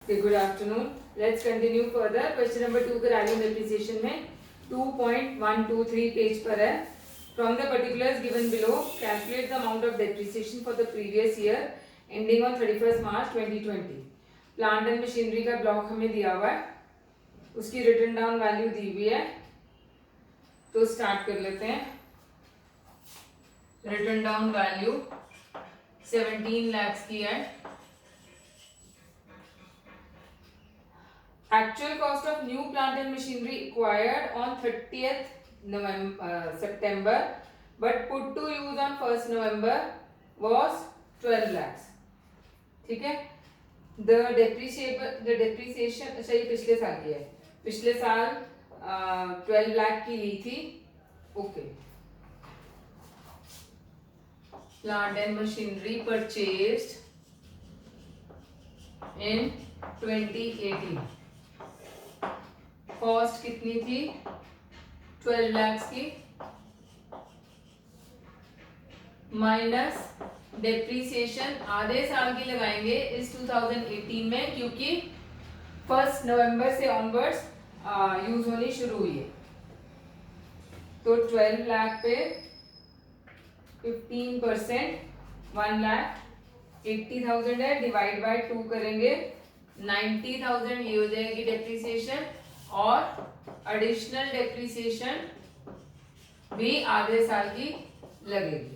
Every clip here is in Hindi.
Okay, good afternoon. Let's continue further. Question number 2 करा रही हूँ depreciation में 2.123 पेज पर है. From the particulars given below, calculate the amount of depreciation for the previous year ending on 31st March 2020. Plant and machinery का ब्लॉक हमें दिया हुआ है, उसकी रिटन डाउन वैल्यू दी हुई है, तो स्टार्ट कर लेते हैं. रिटन डाउन वैल्यू 17 lakhs की है. Actual cost of new plant and machinery acquired on 30th September but put to use on 1st November was 12 lakhs. ठीक है. The depreciation अच्छा ये पिछले साल की है. पिछले साल 12 लाख की ली थी. Okay. Plant and machinery purchased in 2018. Cost कितनी थी? 12 lakhs की माइनस डेप्रीसिएशन आधे साल की लगाएंगे इस 2018 में, क्योंकि 1 नवंबर से ऑनवर्ड्स यूज होनी शुरू हुई है. तो 12 लाख पे 15% 1,80,000 है, डिवाइड बाय 2 करेंगे 90,000 ये हो जाएगी डेप्रीसिएशन, और एडिशनल डेप्रीसिएशन भी आधे साल की लगेगी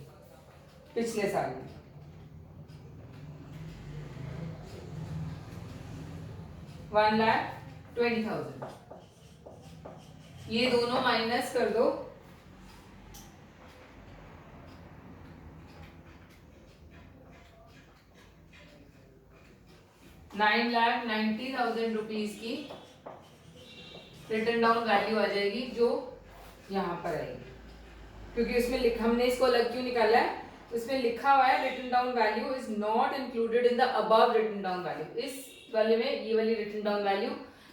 पिछले साल में. $1,20,000. ये दोनों माइनस कर दो. ₹9,90,000 की रिटर्न डाउन वैल्यू आ जाएगी, जो यहाँ पर आएगी. क्योंकि उसमें लिखा, हमने इसको अलग क्यों निकाला है, उसमें लिखा हुआ है return down value is not included in the above return down value. इस वाले में ये वाली रिटर्न डाउन वैल्यू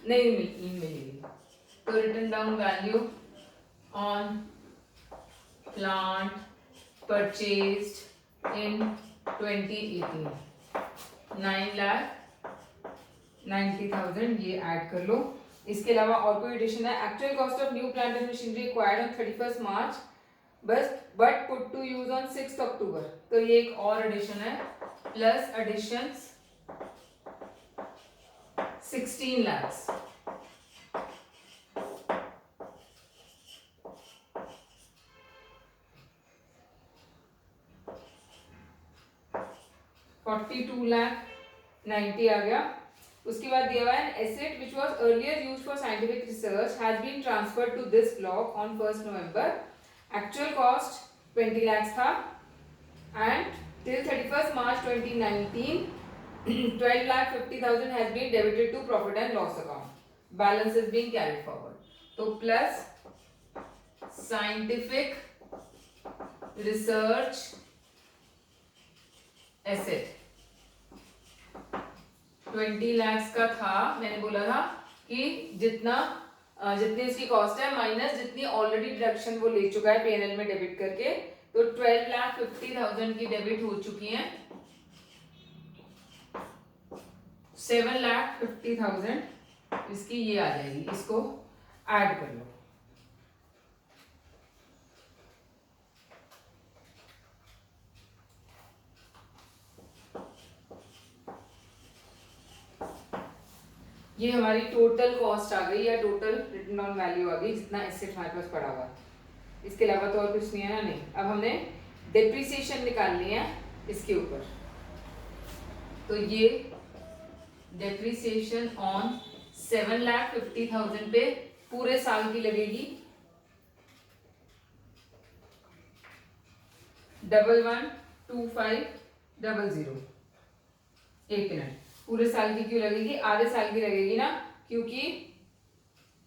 नहीं मिलेगी. तो written down value on plant purchased in 2018 $9,90,000. ये ऐड कर लो. इसके अलावा और कोई एडिशन है? Actual cost of new plant and machinery acquired on 31st March but put to use on 6th October. तो ये एक और एडिशन है, प्लस एडिशंस 16 lakhs. $42,90,000 आ गया. उसके बाद दिया हुआ है asset which was earlier used for scientific research has been transferred to this block on 1st November. Actual cost 20 lakhs था, and till 31st March 2019 $12,50,000 has been debited to profit and loss account. Balance is being carried forward. तो plus scientific research asset 20 lakhs का था. मैंने बोला था कि जितनी इसकी कॉस्ट है माइनस जितनी ऑलरेडी डिडक्शन वो ले चुका है पीएनएल में डेबिट करके, तो 12,50,000 की डेबिट हो चुकी है. 7,50,000 इसकी ये आ जाएगी. इसको ऐड कर लो. ये हमारी टोटल कॉस्ट आ गई, या टोटल रिटन डाउन वैल्यू आ गई, जितना एसेट हमारे पास पड़ा हुआ. इसके अलावा तो और कुछ नहीं है ना. नहीं. अब हमने डेप्रीसिएशन निकालनी है इसके ऊपर. तो ये डेप्रीसिएशन ऑन 7,50,000 पे पूरे साल की लगेगी. 112500. एक मिनट, पूरे साल की क्यों लगेगी? आधे साल की लगेगी ना, क्योंकि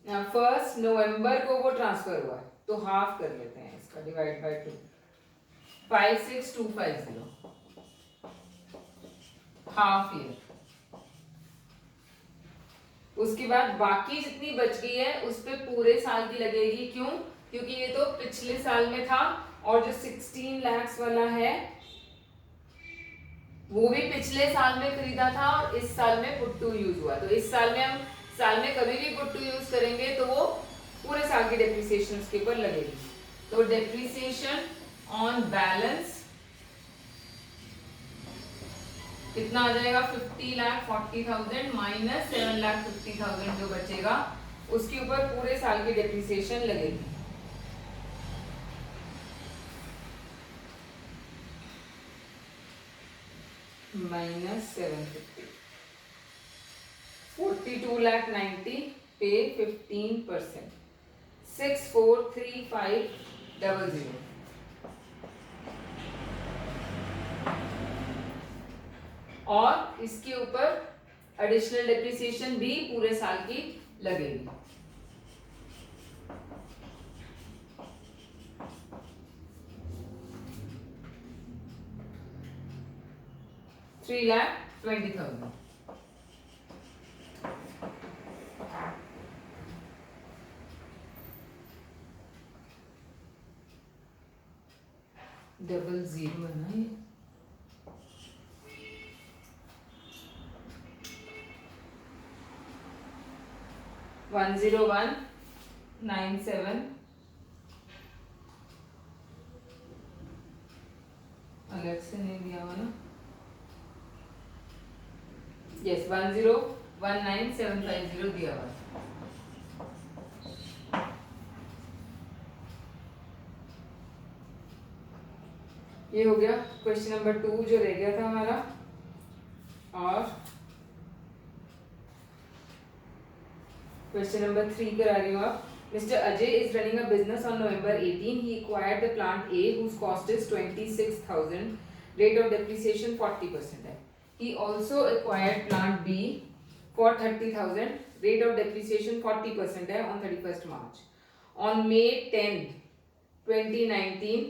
1 नवंबर को वो ट्रांसफर हुआ है. तो हाफ कर लेते हैं इसका, डिवाइड बाय 2. 56,250 half year. उसके बाद बाकी जितनी बच गई है उस पे पूरे साल की लगेगी. क्यों? क्योंकि ये तो पिछले साल में था, और जो 16 lakhs वाला है वो भी पिछले साल में खरीदा था और इस साल में पुट टू यूज हुआ। तो इस साल में हम साल में कभी भी पुट टू यूज करेंगे तो वो पूरे साल की डेप्रिसिएशन के ऊपर लगेगी। तो डेप्रिसिएशन ऑन बैलेंस कितना आ जाएगा, 50,40,000 माइनस 7,50,000 जो बचेगा उसके ऊपर पूरे साल की डेप्रिसिएशन लगेगी। माइनस 750, 42,90,000 पे 15%, 643500। और इसके ऊपर एडिशनल डेप्रिसिएशन भी पूरे साल की लगेगी। $3,20,000। डबल जीरो है ना ये, $101,97 अलग से नहीं दिया हुआ ना, यस 101,9750 दिया हुआ। ये हो गया क्वेश्चन नंबर 2 जो रह गया था हमारा। और क्वेश्चन नंबर 3 करा रही हूँ आप। Mr. Ajay is running a business on November 18. He acquired the plant A whose cost is 26,000. Rate of depreciation 40% है। He also acquired plant B for 30,000. Rate of depreciation 40% है on 31st March. On May 10, 2019,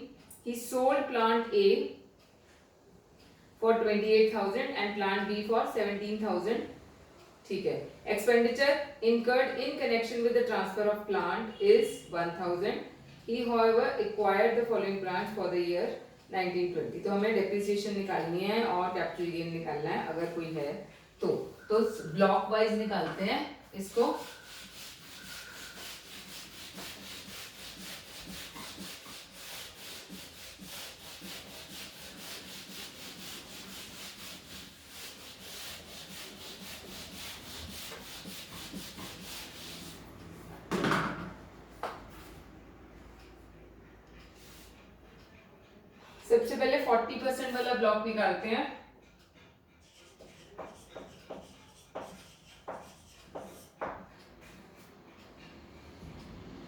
he sold plant A for 28,000 and plant B for 17,000. ठीक है। Expenditure incurred in connection with the transfer of plant is 1,000. He however acquired the following branch for the year 1920. तो हमें डेप्रिसिएशन निकालनी है और कैपिटल गेन निकालना है अगर कोई है तो ब्लॉक वाइज निकालते हैं इसको। सबसे पहले 40% वाला ब्लॉक निकालते हैं।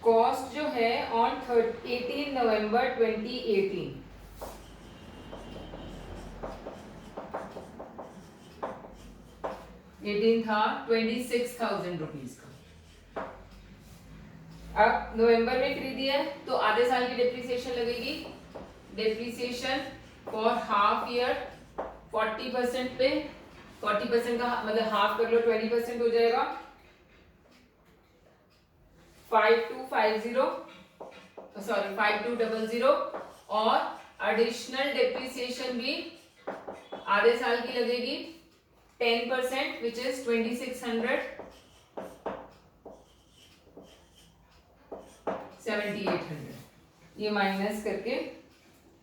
कॉस्ट जो है ऑन 18 नवंबर 2018, था 26,000 रुपीज का। अब नवंबर में खरीदी है तो आधे साल की डेप्रिसिएशन लगेगी। डेप्रिसिएशन फॉर हाफ ईयर 40% पे, 40% का मतलब हाफ कर लो 20% हो जाएगा 5200 और एडिशनल डेप्रिसिएशन भी आधे साल की लगेगी 10% विच इज 2600, 7800। ये माइनस करके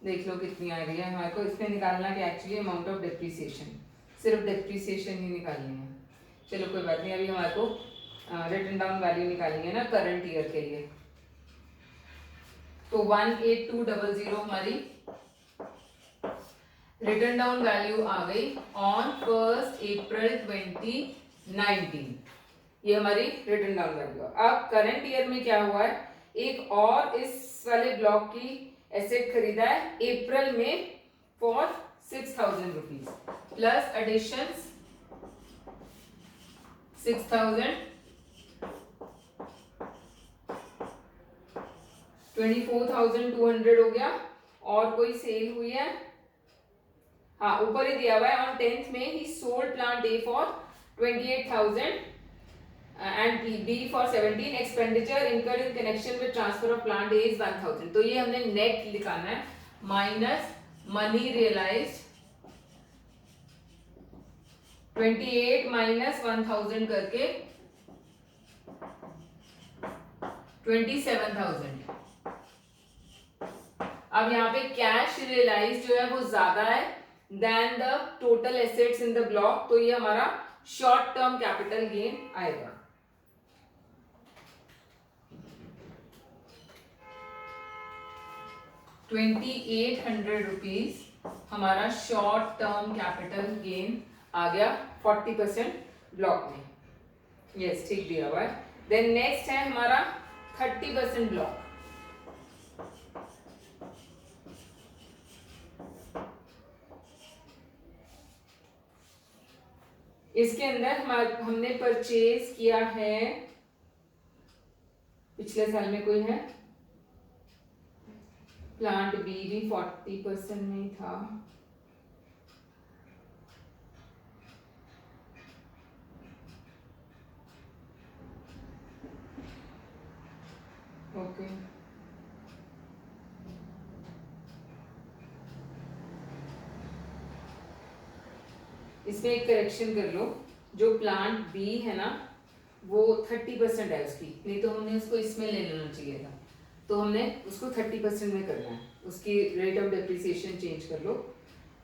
देख लो कितनी आ रही है हमारे को। इसमें निकालना कि एक्चुअली अमाउंट ऑफ डेप्रिसिएशन, सिर्फ डेप्रिसिएशन ही निकालनी है। चलो कोई बात नहीं, अभी हमारे को रिटन डाउन वैल्यू निकालनी है ना करंट ईयर के लिए। तो 18200 हमारी रिटन डाउन वैल्यू आ गई ऑन 1 अप्रैल 2019। ये हमारी रिटन डाउन वैल्यू। अब करंट ईयर में क्या हुआ है, एक और इस वाले ब्लॉक की एसेट खरीदा है अप्रैल में फॉर 6,000 रुपीज प्लस एडिशंस 6,000, 24,200 हो गया। और कोई सेल हुई है, हाँ ऊपर ही दिया हुआ है ऑन 10th में ही sold plant A for 28,000 and B for 17. Expenditure incurred in connection with transfer of plant A is 1,000. तो ये हमने नेट लिखाना है माइनस मनी रियलाइज्ड 28 माइनस 1000 करके 27,000। अब यहाँ पे कैश रियलाइज जो है वो ज्यादा है than the total assets in the block, तो ये हमारा शॉर्ट टर्म कैपिटल गेन आएगा। ₹2800 हमारा शॉर्ट टर्म कैपिटल गेन आ गया 40% ब्लॉक में। यस, ठीक दिया हुआ है। देन नेक्स्ट है हमारा 30% ब्लॉक। इसके अंदर हमने परचेज किया है, पिछले साल में कोई है प्लांट बी भी 40% में ही था। ओके, इसमें एक करेक्शन कर लो, जो प्लांट बी है ना वो 30% है उसकी, नहीं तो हमने उसको इसमें ले लेना चाहिए था, तो हमने उसको 30% में करना है। उसकी रेट ऑफ डेप्रिसिएशन चेंज कर लो,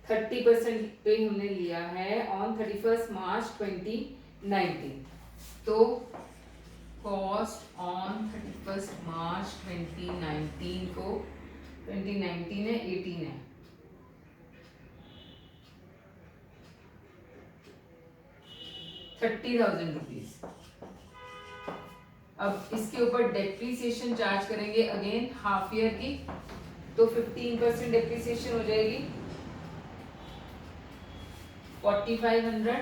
30% पे हमने लिया है ऑन 31 मार्च 2019। तो कॉस्ट ऑन 31 मार्च 2019 को 2019 है 18 है, ₹30,000। अब इसके ऊपर डेप्रीसिएशन चार्ज करेंगे अगेन हाफ ईयर की, तो 15% डेप्रीसिएशन हो जाएगी 4500।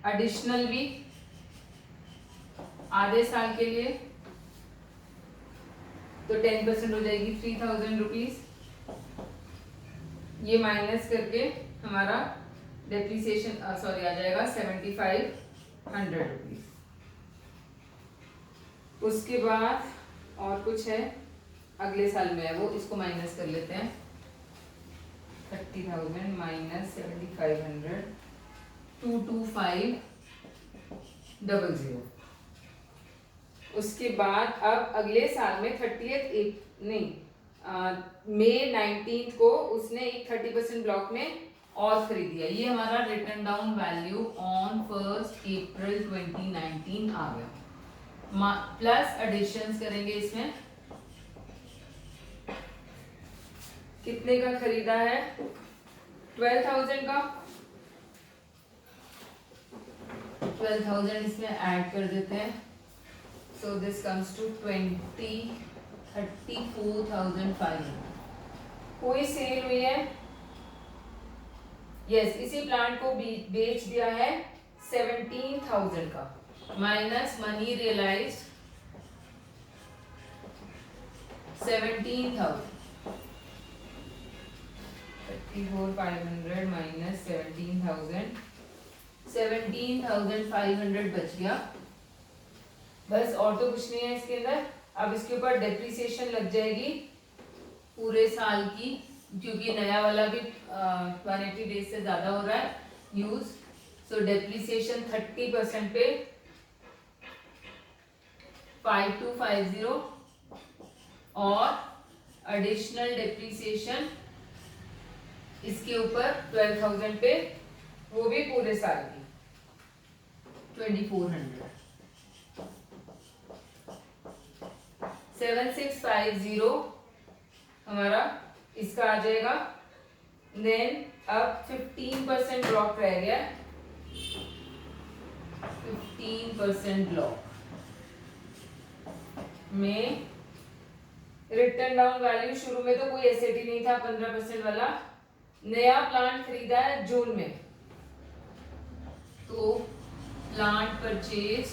एडिशनल भी आधे साल के लिए तो 10% हो जाएगी ₹3000। ये माइनस करके हमारा डेप्रीसिएशन सॉरी आ जाएगा ₹7500। उसके बाद और कुछ है अगले साल में है, वो इसको माइनस कर लेते हैं। 30,000 माइनस 7500 22500। उसके बाद अब अगले साल में 30th मई 19 को उसने एक 30% ब्लॉक में और खरीद दिया। ये हमारा written down value on 1 April 2019 आ गया। प्लस एडिशंस करेंगे इसमें, कितने का खरीदा है 12,000 का, 12,000 इसमें ऐड कर देते हैं, सो दिस कम्स टू 34,500। कोई सेल हुई है, यस, इसी प्लांट को बेच दिया है 17,000 का, माइनस मनी रियलाइज 17,000, 34,500 माइनस 17,000, 17,500 बच गया। बस और तो कुछ नहीं है इसके अंदर। अब इसके ऊपर डेप्रिसिएशन लग जाएगी पूरे साल की, क्योंकि नया वाला भी 180 डेज से ज्यादा हो रहा है यूज, सो डेप्रिसिएशन 30% पे 5250 और एडिशनल डेप्रिसिएशन इसके ऊपर 12,000 पे, वो भी पूरे साल की 2400। 7650 हमारा इसका आ जाएगा। देन अब 15% ब्लॉक रह गया, 15% ब्लॉक में रिटर्न डाउन वैल्यू, शुरू में तो कोई एसेट ही नहीं था 15% वाला, नया प्लांट खरीदा है जून में, तो प्लांट परचेज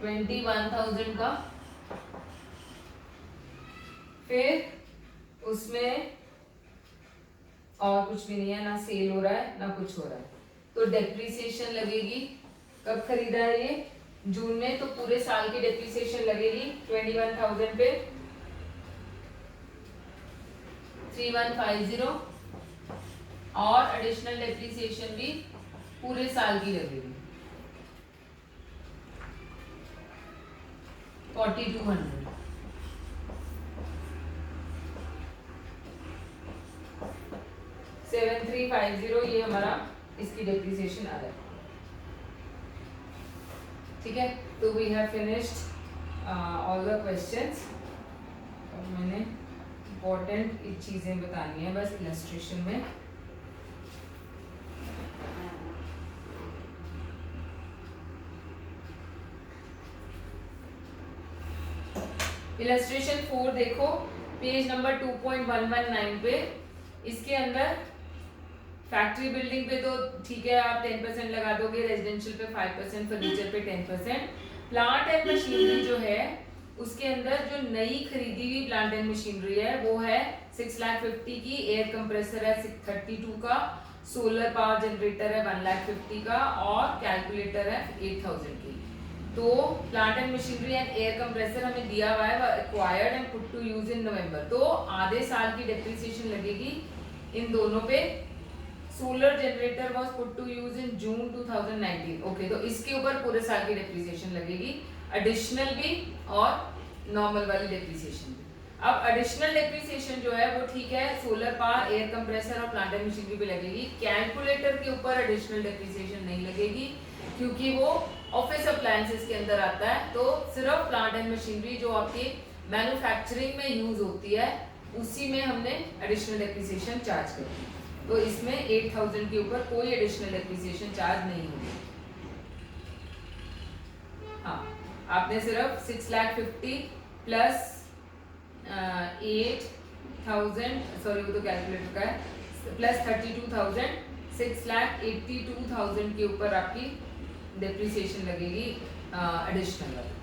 21,000 का, फिर उसमें और कुछ भी नहीं है, ना सेल हो रहा है ना कुछ हो रहा है, तो डेप्रिसिएशन लगेगी। कब खरीदा है ये? जून में, तो पूरे साल की डेप्रिसिएशन लगेगी 21,000 पे 3150 और एडिशनल डेप्रिसिएशन भी पूरे साल की लगेगी 4200। 7350 ये हमारा इसकी डेप्रिसिएशन आ रहा है। ठीक है, तो we have finished all the questions. और मैंने इम्पोर्टेंट चीज़ें बतानी है बस इलस्ट्रेशन में। इलस्ट्रेशन 4 देखो, पेज नंबर 2.119 पे। इसके अंदर फैक्ट्री बिल्डिंग पे तो ठीक है, आप 10% लगा दोगे, रेजिडेंशियल पे 5%, फर्नीचर पे 10%। प्लांट एंड मशीनरी जो है उसके अंदर जो नई खरीदी हुई प्लांट एंड मशीनरी है वो है 6,50,000 की, एयर कंप्रेसर है 632 का, सोलर पावर जनरेटर है 1,50,000 का और कैलकुलेटर है 8,000 की। तो plant and machinery and air compressor हमें दिया हुआ है acquired and put to use in November, तो आधे साल की डेप्रिसिएशन लगेगी इन दोनों पे। Solar generator was put to use in June 2019। Okay, तो इसके ऊपर पूरे साल की डेप्रिसिएशन लगेगी, एडिशनल भी और नॉर्मल वाली डेप्रिसिएशन भी। अब एडिशनल डेप्रिसिएशन जो है वो ठीक है, सोलर पावर, एयर कंप्रेसर और प्लांट एंड मशीनरी पे लगेगी। कैलकुलेटर के ऊपर एडिशनल डेप्रिसिएशन नहीं लगेगी क्योंकि वो ऑफिस अप्लायंसेस के अंदर आता है। तो सिर्फ प्लांट एंड मशीनरी जो आपकी मैन्युफैक्चरिंग में यूज होती है उसी में हमने एडिशनल डेप्रिसिएशन चार्ज करती है। तो इसमें 8,000 के ऊपर कोई एडिशनल डेप्रिसिएशन चार्ज नहीं होगी। हाँ, आपने सिर्फ 6,50,000 प्लस 8,000, सॉरी वो तो कैलकुलेटर का है, प्लस 32,000, 6,82,000 के ऊपर आपकी डेप्रिसिएशन लगेगी एडिशनल वाली।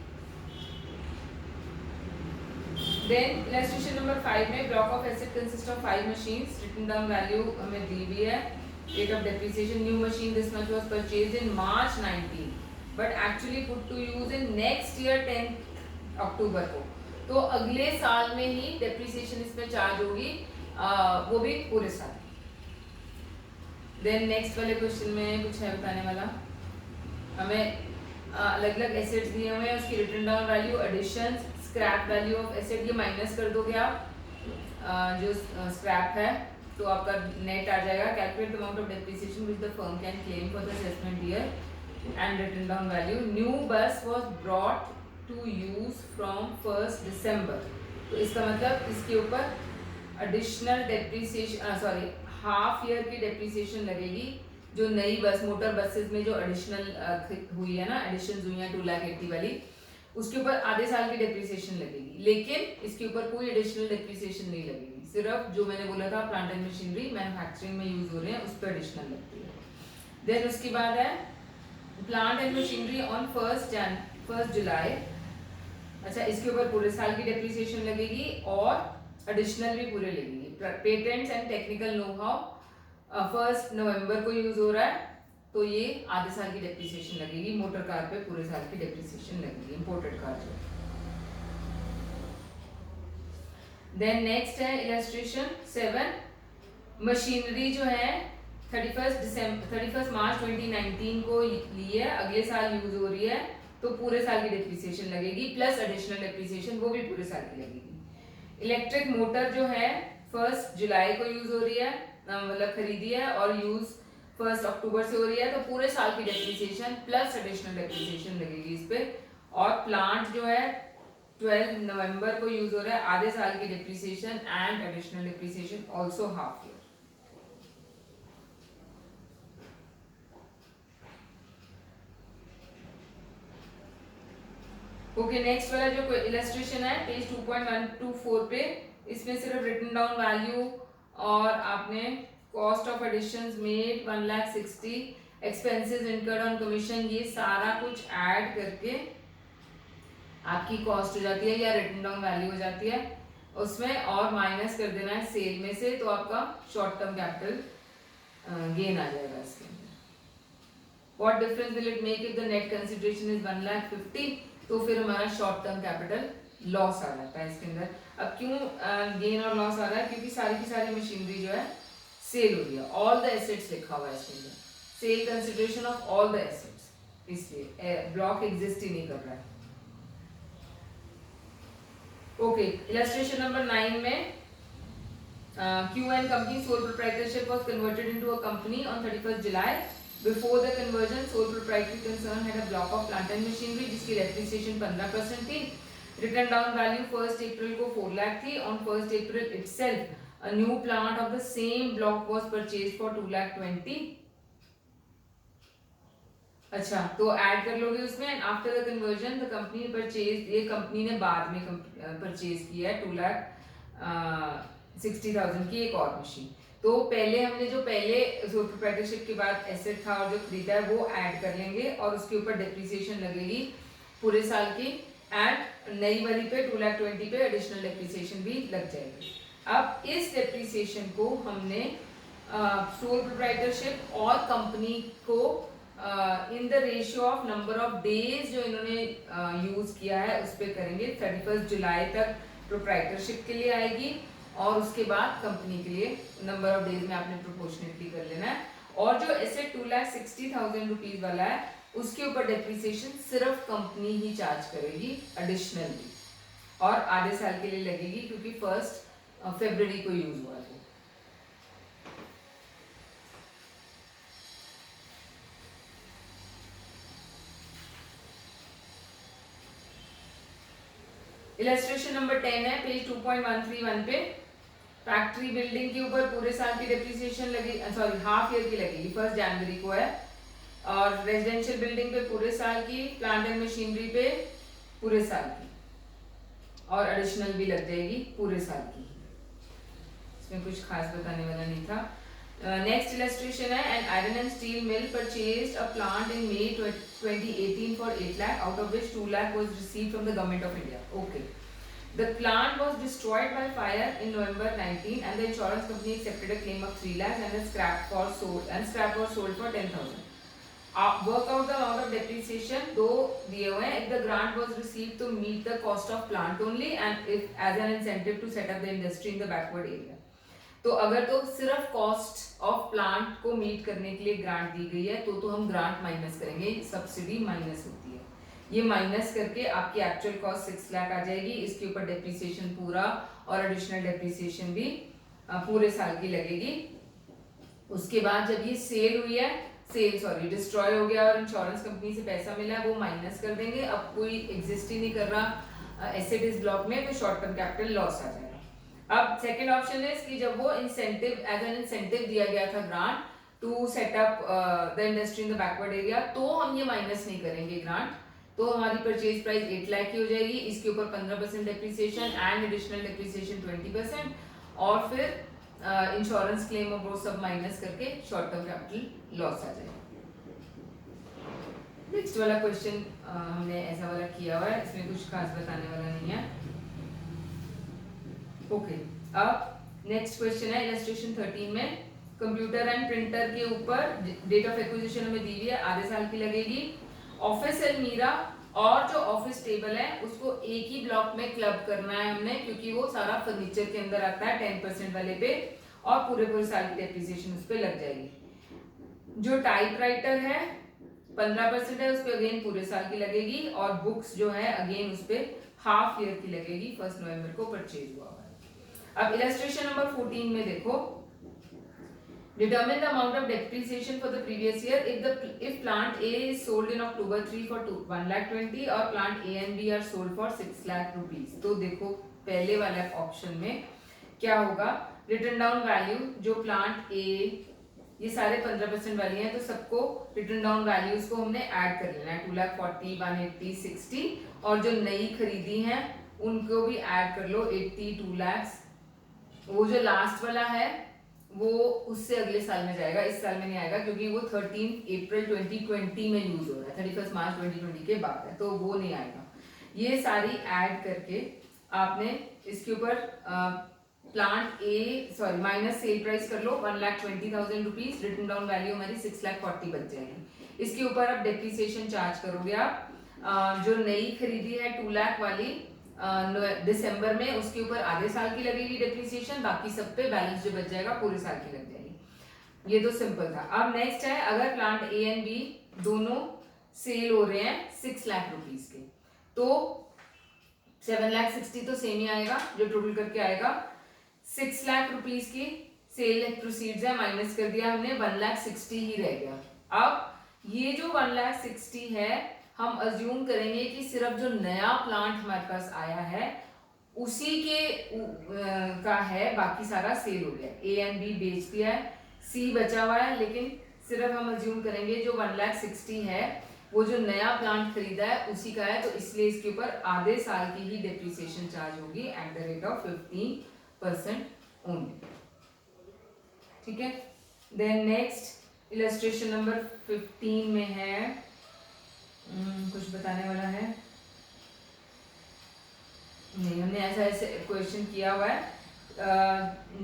देन इलस्ट्रेशन नंबर 5 में block of asset consist of 5 machines, written down value हमें दी हुई है, date of depreciation new machine this much was purchased in March 19 but actually put to use in next year 10 October को। तो अगले साल में ही डेप्रिसिएशन इसमें चार्ज होगी, वो भी पूरे साल। देन नेक्स्ट वाले क्वेश्चन में कुछ है बताने वाला, हमें अलग अलग एसेट्स दिए हुए हैं, उसकी written down value, additions, scrap value of asset, ये माइनस कर दोगे आप जो स्क्रैप है तो आपका नेट आ जाएगा। Calculate the amount of depreciation which the firm can claim for the assessment year and written down value. New bus was brought to use from 1 December, तो इसका मतलब इसके ऊपर additional depreciation, sorry half year की डेप्रिसिएशन लगेगी। जो नई बस, मोटर बसेस में जो एडिशनल हुई है ना, एडिशन हुई है 2,80,000 वाली, उसके ऊपर आधे साल की डेप्रिसिएशन लगेगी, लेकिन इसके ऊपर कोई एडिशनल डेप्रिसिएशन नहीं लगेगी। सिर्फ जो मैंने बोला था प्लांट एंड मशीनरी मैन्युफैक्चरिंग में यूज हो रहे हैं उस पर एडिशनल लगती है। देन उसके बाद है प्लांट एंड मशीनरी ऑन 1 जुलाई, अच्छा इसके ऊपर पूरे साल की डेप्रिसिएशन लगेगी और एडिशनल भी पूरे लगेगी। Patents and technical know how 1 नवंबर को यूज हो रहा है, तो ये आधे साल की डेप्रिसिएशन लगेगी। मोटर कार पे पूरे साल की डेप्रिसिएशन लगेगी, इंपोर्टेड कार जो। देन नेक्स्ट है इलस्ट्रेशन 7, मशीनरी जो है 31 मार्च 2019 को ली है, अगले साल यूज हो रही है, तो पूरे साल की डेप्रिसिएशन लगेगी प्लस एडिशनल डेप्रिसिएशन वो भी पूरे साल की लगेगी। इलेक्ट्रिक मोटर जो है 1 जुलाई को यूज हो रही है, मतलब खरीदी है और यूज 1 अक्टूबर से हो रही है, तो पूरे साल की डेप्रिसिएशन प्लस एडिशनल डेप्रिसिएशन लगेगी इस पे। और प्लांट जो है 12 नवंबर को यूज हो रहा है, आधे साल की depreciation and additional depreciation also half year. Okay, next वाला जो इलस्ट्रेशन है पेज 2.124 पे, इसमें सिर्फ रिटन डाउन वैल्यू और आपने cost of additions made 1,60,000, expenses incurred on commission, ये सारा कुछ ऐड करके आपकी कॉस्ट हो जाती है या रिटन डाउन वैल्यू हो जाती है उसमें, और माइनस कर देना है सेल में से, तो आपका शॉर्ट टर्म कैपिटल गेन आ जाएगा इसके अंदर। What difference will it make if the net consideration is 1,50,000, तो फिर हमारा शॉर्ट टर्म कैपिटल लॉस आ जाता है इसके अंदर। अब क्यों गेन और लॉस आ रहा है, क्योंकि सारी की सारी मशीनरी जो है सेल हो गया, ऑल द एसेट्स लिखा हुआ है इसमें, sale consideration of all the assets, इसलिए ब्लॉक एग्जिस्ट ही नहीं कर रहा है। ओके, इलस्ट्रेशन नंबर 9 में QN company sole proprietorship was converted into a company on 31st July. Before the conversion, sole proprietary concern had a block of plant and machinery जिसकी depreciation 15% थी। Written down value 1st April को 4 लाख थी। On 1st April itself, a new plant of the same block was purchased for 2 lakh 20। अच्छा, तो ऐड कर लोगे उसमें। After the conversion the company purchase, ये कंपनी ने बाद में परचेज किया है 2,60,000 की एक और मशीन। तो पहले हमने जो पहले सोल प्रोप्राइटरशिप के बाद एसेट था और जो खरीदा है वो ऐड कर लेंगे और उसके ऊपर डिप्रिसिएशन लगेगी पूरे साल की, एंड नई वाली पे 2,20,000 पे एडिशनल डिप्रिसिएशन भी लग जाएगी। अब इस डिप्रिसिएशन को हमने सोल प्रोप्राइटरशिप और कंपनी को in the ratio of number of days जो इन्होंने यूज किया है उस पर करेंगे। 31 जुलाई तक प्रोप्राइटरशिप के लिए आएगी और उसके बाद कंपनी के लिए नंबर ऑफ डेज में आपने प्रोपोर्शनेटली कर लेना है। और जो एसेट 2,60,000 रुपीज वाला है उसके ऊपर डेप्रिसिएशन सिर्फ कंपनी ही चार्ज करेगी एडिशनली, और आधे साल के लिए लगेगी क्योंकि 1 फरवरी को यूज हुआ है। इलस्ट्रेशन नंबर 10 है पेज 2.131 पे। फैक्ट्री बिल्डिंग के ऊपर पूरे साल की डेप्रिसिएशन लगी, सॉरी हाफ ईयर की लगेगी, 1 जनवरी को है। और रेजिडेंशियल बिल्डिंग पे पूरे साल की, प्लांट एंड मशीनरी पे पूरे साल की, और एडिशनल भी लग जाएगी पूरे साल की। इसमें कुछ खास बताने वाला नहीं था। नेक्स्ट इलस्ट्रेशन है an iron and steel mill purchased a plant in May 2018 for 8 lakh, out of which 2 lakh was received from the government of India. Okay. The plant was destroyed by fire in November 19 and the insurance company accepted a claim of 3 lakhs and scrap was sold for 10,000. Work out the amount of depreciation दो दिए हुए हैं। If the grant was received to meet the cost of plant only and if as an incentive to set up the industry in the backward area. तो अगर तो सिर्फ कॉस्ट ऑफ प्लांट को मीट करने के लिए ग्रांट दी गई है तो हम ग्रांट माइनस करेंगे, सब्सिडी माइनस होती है। ये माइनस करके आपकी एक्चुअल कॉस्ट 6 लाख आ जाएगी। इसके ऊपर डेप्रिसिएशन पूरा और एडिशनल डेप्रिसिएशन भी पूरे साल की लगेगी। उसके बाद जब ये सेल हुई है, डिस्ट्रॉय हो गया और इंश्योरेंस कंपनी से पैसा मिला है, वो माइनस कर देंगे। अब कोई एग्जिस्ट ही नहीं कर रहा एसेट इस ब्लॉक में, तो शॉर्ट टर्म कैपिटल लॉस आ जाएगा। अब सेकेंड ऑप्शन है कि जब वो इंसेंटिव एज एन इंसेंटिव दिया गया था grant to set up the industry in the backward area, तो हम ये माइनस नहीं करेंगे ग्रांट, तो हमारी परचेज प्राइस 8 लाख की हो जाएगी। इसके ऊपर 15% डेप्रिसिएशन एंड एडिशनल डेप्रिसिएशन 20%, और फिर इंश्योरेंस क्लेम और वो सब माइनस करके शॉर्ट टर्म कैपिटल लॉस आ जाएगा। नेक्स्ट वाला क्वेश्चन हमने ऐसा वाला किया हुआ है, इसमें कुछ खास बताने वाला नहीं है। ओके, अब नेक्स्ट क्वेश्चन है इलस्ट्रेशन 13 में। कंप्यूटर एंड प्रिंटर के ऊपर डेट ऑफ एक्विजिशन हमें दी हुई है, आधे साल की लगेगी। ऑफिस अलमीरा और जो ऑफिस टेबल है उसको एक ही ब्लॉक में क्लब करना है हमने, क्योंकि वो सारा फर्नीचर के अंदर आता है 10% वाले पे, और पूरे साल की डेप्रिसिएशन उस पर लग जाएगी। जो टाइपराइटर है 15% है, उस पर अगेन पूरे साल की लगेगी, और बुक्स जो है अगेन उस पर हाफ ईयर की लगेगी, 1 नवंबर को परचेज हुआ। अब इलस्ट्रेशन नंबर 14 में देखो, determine the amount of depreciation for the previous year if plant A is sold in October 3 for 1,20,000 और plant A and B are sold for 6 lakh rupees। तो देखो पहले वाला ऑप्शन में क्या होगा, रिटर्न डाउन वैल्यू जो प्लांट A, ये सारे 15% वाली हैं, तो सबको रिटर्न डाउन वैल्यूज को हमने ऐड कर लेना है, 2,40,000, 180, 60, और जो नई खरीदी हैं उनको भी ऐड कर लो, 80, 2 lakhs। वो जो लास्ट वाला है वो उससे अगले साल में जाएगा, इस साल में नहीं आएगा क्योंकि वो 13 अप्रैल 2020 में यूज हो रहा है, 31 मार्च 2020 के बाद है, तो वो नहीं आएगा। ये सारी ऐड करके आपने इसके ऊपर plant A minus sale price कर लो 1,20,000 रुपीज, रिटर्न डाउन वैल्यू हमारी 6,40,000 बच जाएगी। इसके ऊपर आप डेप्रिसिएशन चार्ज करोगे आप जो नई खरीदी है 2 लाख वाली दिसंबर में, उसके ऊपर आधे साल की लगेगी डेप्रिसिएशन, बाकी सब पे बैलेंस जो बच जाएगा पूरे साल की लग जाएगी। ये तो सिंपल था। अब नेक्स्ट है, अगर प्लांट ए एंड बी दोनों सेल हो रहे हैं 6 लाख रुपीस के, तो 7,60,000 तो सेम ही आएगा जो टोटल करके आएगा। 6 लाख रुपीस की सेल प्रोसीड्स है, माइनस कर दिया हमने, 1,60,000 ही रह गया। अब ये जो 1,60,000 है हम अज्यूम करेंगे कि सिर्फ जो नया प्लांट हमारे पास आया है उसी के का है, बाकी सारा सेल हो गया। ए एंड बी बेच दिया है, सी बचा हुआ है, लेकिन सिर्फ हम अज्यूम करेंगे जो 1,60,000 है वो जो नया प्लांट खरीदा है उसी का है, तो इसलिए इसके ऊपर आधे साल की ही डेप्रिसिएशन चार्ज होगी at the rate of 15% only. ठीक है। देन नेक्स्ट इलस्ट्रेशन नंबर 15 में है, कुछ बताने वाला है नहीं, हमने ऐसा क्वेश्चन किया हुआ है।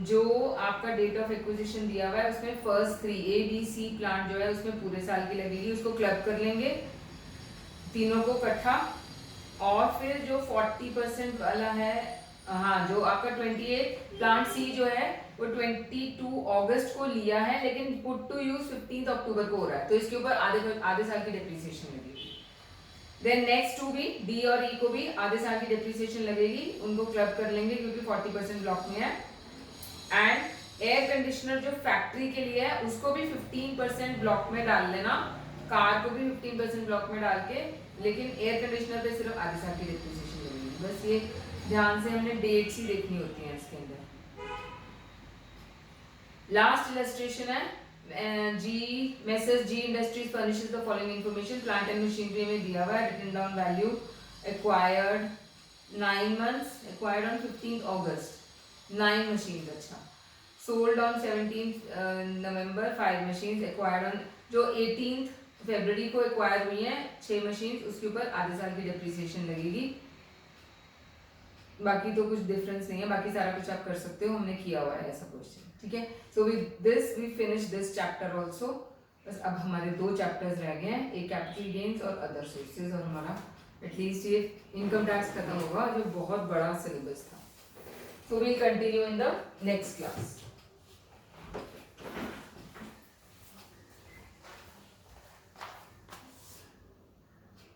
जो आपका डेट ऑफ एक्विजिशन दिया हुआ है उसमें first 3 A B C plant जो है उसमें पूरे साल की लगेगी, उसको क्लब कर लेंगे तीनों को इकट्ठा, और फिर जो 40% वाला है, हाँ जो आपका 28 प्लांट सी जो है वो 22 अगस्त को लिया है, लेकिन पुट टू यूज 15 अक्टूबर को हो रहा है, तो इसके ऊपर आधे साल की डेप्रिसिएशन लगेगी। देन नेक्स्ट टू भी डी और ई को भी आधे साल की डेप्रिसिएशन लगेगी, उनको क्लब कर लेंगे क्योंकि 40% ब्लॉक में है। एंड एयर कंडीशनर जो फैक्ट्री के लिए है उसको भी 15% ब्लॉक में डाल लेना, कार को भी 15% ब्लॉक में डाल के, लेकिन एयर कंडीशनर पे सिर्फ आधे साल की डेप्रिसिएशन लगेगी। बस ये ध्यान से हमने डेट्स ही देखनी होती हैं इसके अंदर। लास्ट इलस्ट्रेशन है, G Messrs G Industries furnishes the following information, plant and machinery में दिया हुआ है, written down value acquired 9 months, acquired on 15 August 9 machine, अच्छा sold on 17 November 5 machine, acquired on जो 18 फरवरी को एक्वायर हुई हैं 6 मशीन, उसके ऊपर आधे साल की डेप्रिसिएशन लगेगी। बाकी तो कुछ डिफरेंस नहीं है, बाकी सारा कुछ आप कर सकते हो, हमने किया हुआ है ऐसा क्वेश्चन। ठीक है, so with this we finish this chapter also. बस अब हमारे 2 चैप्टर्स रह गए हैं, एक कैपिटल गेन्स और अदर सोर्सेज, और हमारा एटलीस्ट ये इनकम टैक्स खत्म होगा जो बहुत बड़ा सिलेबस था। So we continue in the next class.